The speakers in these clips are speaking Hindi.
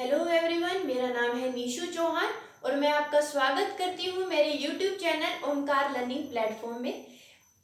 हेलो एवरीवन, मेरा नाम है नीशू चौहान और मैं आपका स्वागत करती हूँ मेरे YouTube channel Omkar learning platform में।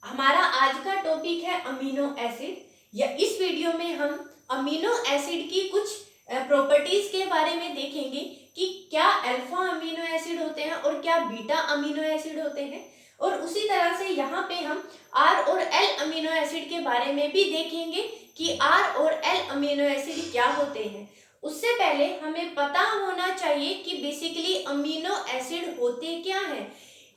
हमारा आज का टॉपिक है अमीनो एसिड। या इस वीडियो में हम अमीनो एसिड की कुछ प्रॉपर्टीज के बारे में देखेंगे कि क्या अल्फा अमीनो एसिड होते हैं और क्या बीटा अमीनो एसिड होते हैं। और उसी तरह से यहाँ पे हम आर और एल अमीनो एसिड के बारे में भी देखेंगे कि आर और एल अमीनो एसिड क्या होते हैं। उससे पहले हमें पता होना चाहिए कि बेसिकली अमीनो एसिड होते क्या हैं।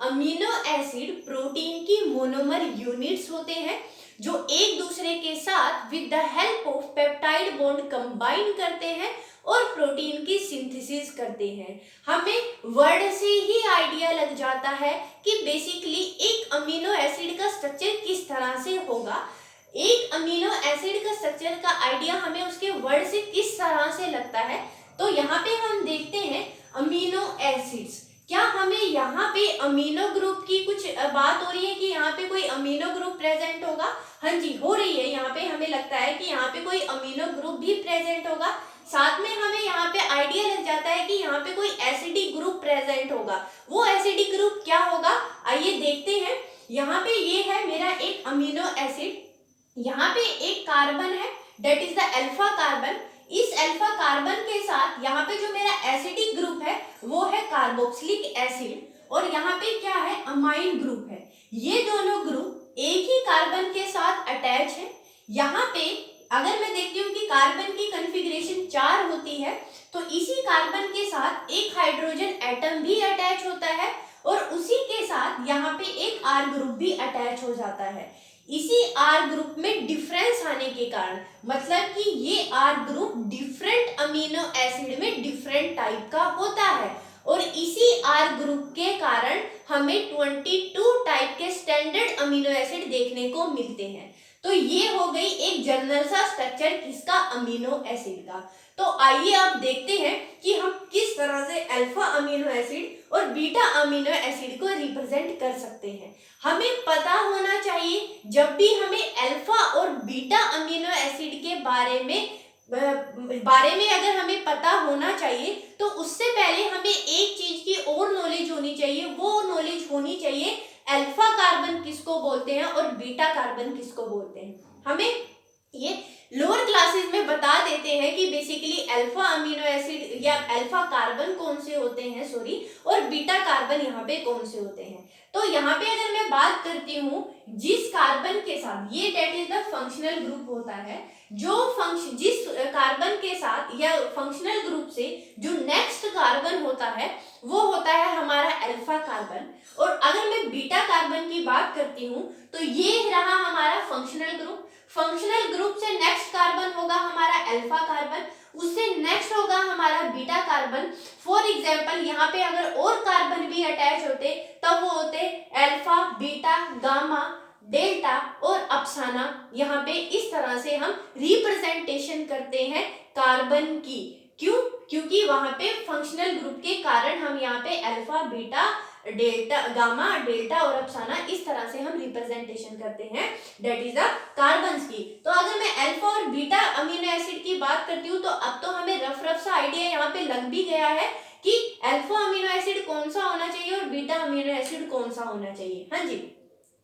अमीनो एसिड प्रोटीन की मोनोमर यूनिट्स होते हैं जो एक दूसरे के साथ with the help of peptide bond combine करते हैं और प्रोटीन की सिंथेसिस करते हैं। हमें वर्ड से ही आइडिया लग जाता है कि बेसिकली एक अमीनो एसिड का स्ट्रक्चर किस तरह से होगा। एक अमीनो एसिड का स्ट्रक्चर का आइडिया हमें उसके वर्ड से किस तरह से लगता है। तो यहाँ पे हम देखते हैं अमीनो एसिड्स। क्या हमें यहाँ पे अमीनो ग्रुप की कुछ बात हो रही है कि यहाँ पे कोई अमीनो ग्रुप प्रेजेंट होगा? हाँ जी, हो रही है। यहाँ पे हमें लगता है कि यहाँ पे कोई अमीनो ग्रुप भी प्रेजेंट होगा। साथ में हमें यहाँ पे आइडिया लग जाता है कि यहाँ पे कोई एसिडिक ग्रुप प्रेजेंट होगा। वो एसिडिक ग्रुप क्या होगा, आइए देखते हैं। यहाँ पे ये है मेरा एक अमीनो एसिड। यहाँ पे एक कार्बन है, that is the alpha carbon. इस अल्फा कार्बन के साथ यहाँ पे जो मेरा एसिडिक ग्रुप है वो है कार्बोक्सिलिक एसिड और यहाँ पे क्या है, अमाइन ग्रुप है। ये दोनों ग्रुप एक ही कार्बन के साथ अटैच है। यहाँ पे अगर मैं देखती हूँ कि कार्बन की कॉन्फ़िगरेशन 4 होती है तो इसी कार्बन के साथ एक हाइड्रोजन एटम भी अटैच होता है और उसी के साथ यहाँ पे एक आर ग्रुप भी अटैच हो जाता है। इसी आर ग्रुप में डिफरेंस आने के कारण, मतलब कि ये R group different amino acid में डिफरेंट टाइप का होता है और इसी आर ग्रुप के कारण हमें 22 टाइप के स्टैंडर्ड अमीनो एसिड देखने को मिलते हैं। तो ये हो गई एक जनरल सा स्ट्रक्चर किसका, अमीनो एसिड का। तो आइए अब देखते हैं कि हम किस तरह से अल्फा अमीनो एसिड और बीटा अमीनो एसिड को रिप्रेजेंट कर सकते हैं। हमें पता होना चाहिए, जब भी हमें अल्फा और बीटा अमीनो एसिड के बारे में अगर हमें पता होना चाहिए तो उससे पहले हमें एक चीज की और नॉलेज होनी चाहिए। वो नॉलेज होनी चाहिए अल्फा कार्बन किसको बोलते हैं और बीटा कार्बन किसको बोलते हैं। हमें ये लोअर क्लासेस में बता देते हैं कि बेसिकली अल्फा अमीनो एसिड या अल्फा कार्बन कौन से होते हैं, सॉरी, और बीटा कार्बन यहाँ पे कौन से होते हैं। तो यहाँ पे अगर मैं बात करती हूँ जिस कार्बन के साथ, ये that is the functional group होता है, जिस कार्बन के साथ या फंक्शनल ग्रुप से जो नेक्स्ट कार्बन होता है वो होता है हमारा अल्फा कार्बन। और अगर मैं बीटा कार्बन की बात करती हूँ तो ये रहा हमारा फंक्शनल ग्रुप। फंक्शनल ग्रुप से नेक्स्ट कार्बन होगा हमारा अल्फा कार्बन, उससे नेक्स्ट होगा हमारा बीटा कार्बन। फॉर एग्जांपल यहाँ पे अगर और कार्बन भी अटैच होते तब वो होते अल्फा, बीटा, गामा, डेल्टा और अपसाना। यहाँ पे इस तरह से हम रिप्रेजेंटेशन करते हैं कार्बन की। क्यों? क्योंकि वहां पे फंक्शनल ग्रुप के कारण हम यहाँ पे alpha, beta, delta, gamma, delta और अपसाना इस तरह से हम रिप्रेजेंटेशन करते हैं, डेट इज द कार्बन्स की। तो अगर मैं अल्फा और बीटा अमीनो एसिड की बात करती हूँ तो अब तो हमें रफ सा आइडिया यहाँ पे लग भी गया है कि अल्फा अमीनो एसिड कौन सा होना चाहिए और बीटा अमीनो एसिड कौन सा होना चाहिए। हाँ जी,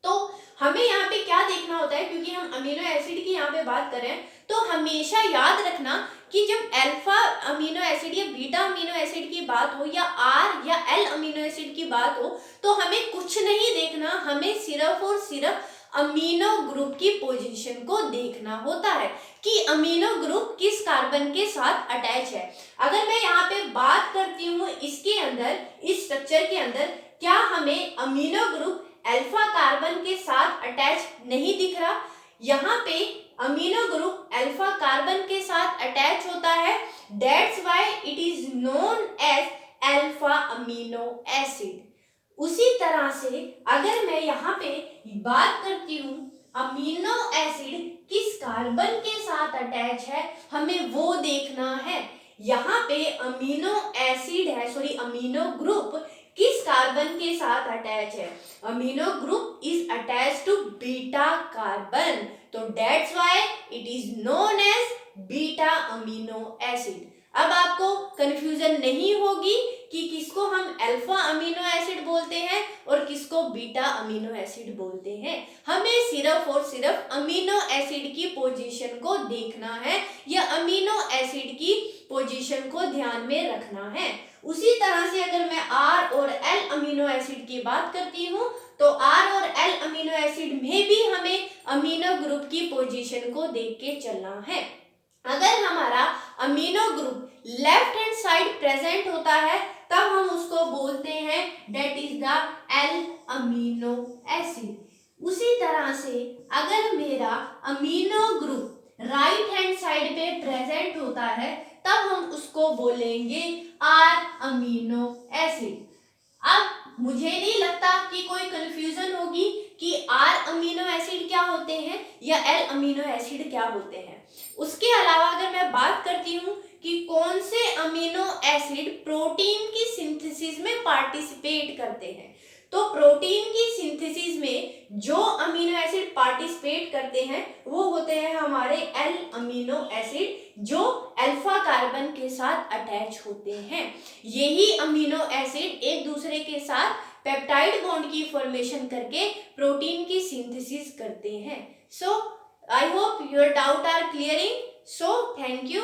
तो हमें यहाँ पे क्या देखना होता है, क्योंकि हम अमीनो एसिड की यहाँ पे बात कर रहे हैं तो हमेशा याद रखना कि जब अल्फा अमीनो एसिड या बीटा अमीनो एसिड की बात हो या आर या एल अमीनो एसिड की बात हो तो हमें कुछ नहीं देखना, हमें सिर्फ और सिर्फ अमीनो ग्रुप की पोजीशन को देखना होता है कि अमीनो ग्रुप किस कार्बन के साथ अटैच है। अगर मैं यहाँ पे बात करती हूँ इसके अंदर, इस स्ट्रक्चर के अंदर, क्या हमें अमीनो ग्रुप अल्फा कार्बन के साथ अटैच नहीं दिख रहा? यहाँ पे अमीनो ग्रुप अल्फा कार्बन के साथ अटैच होता है, that's why it is known as alpha amino acid. उसी तरह से अगर मैं यहाँ पे बात करती हूँ अमीनो एसिड किस कार्बन के साथ अटैच है, हमें वो देखना है। यहाँ पे अमीनो एसिड है, सॉरी अमीनो ग्रुप किस कार्बन के साथ अटैच है, amino group is attach to beta carbon, तो that's why it is known as beta amino acid. अब आपको कंफ्यूजन नहीं होगी कि किसको हम अल्फा अमीनो एसिड बोलते हैं और किसको बीटा अमीनो एसिड बोलते हैं। हमें सिर्फ और सिर्फ अमीनो एसिड की पोजीशन को देखना है या अमीनो एसिड की पोजीशन को ध्यान में रखना है। उसी तरह से अगर मैं आर और एल अमीनो एसिड की बात करती हूँ तो आर और एल अमीनो एसिड में भी हमें अमीनो ग्रुप की पोजीशन को देख के चलना है। अगर हमारा amino group left hand side present होता है तब हम उसको बोलते हैं that is the L amino acid. उसी तरह से अगर मेरा amino group right hand side पे प्रेजेंट होता है तब हम उसको बोलेंगे आर अमीनो एसिड। अब मुझे नहीं लगता कि कोई कंफ्यूजन होगी कि आर अमीनो एसिड क्या होते हैं या एल अमीनो एसिड क्या होते हैं। उसके अलावा अगर मैं बात करती हूँ कि कौन से अमीनो एसिड प्रोटीन की सिंथेसिस में पार्टिसिपेट करते हैं, तो प्रोटीन की सिंथेसिस में जो अमीनो एसिड पार्टिसिपेट करते हैं वो होते हैं हमारे एल अमीनो एसिड जो अल्फा कार्बन के साथ अटैच होते हैं। यही अमीनो एसिड एक दूसरे के साथ पेप्टाइड बॉन्ड की फॉर्मेशन करके प्रोटीन की सिंथेसिस करते हैं। सो I hope your doubt are clearing. So thank you.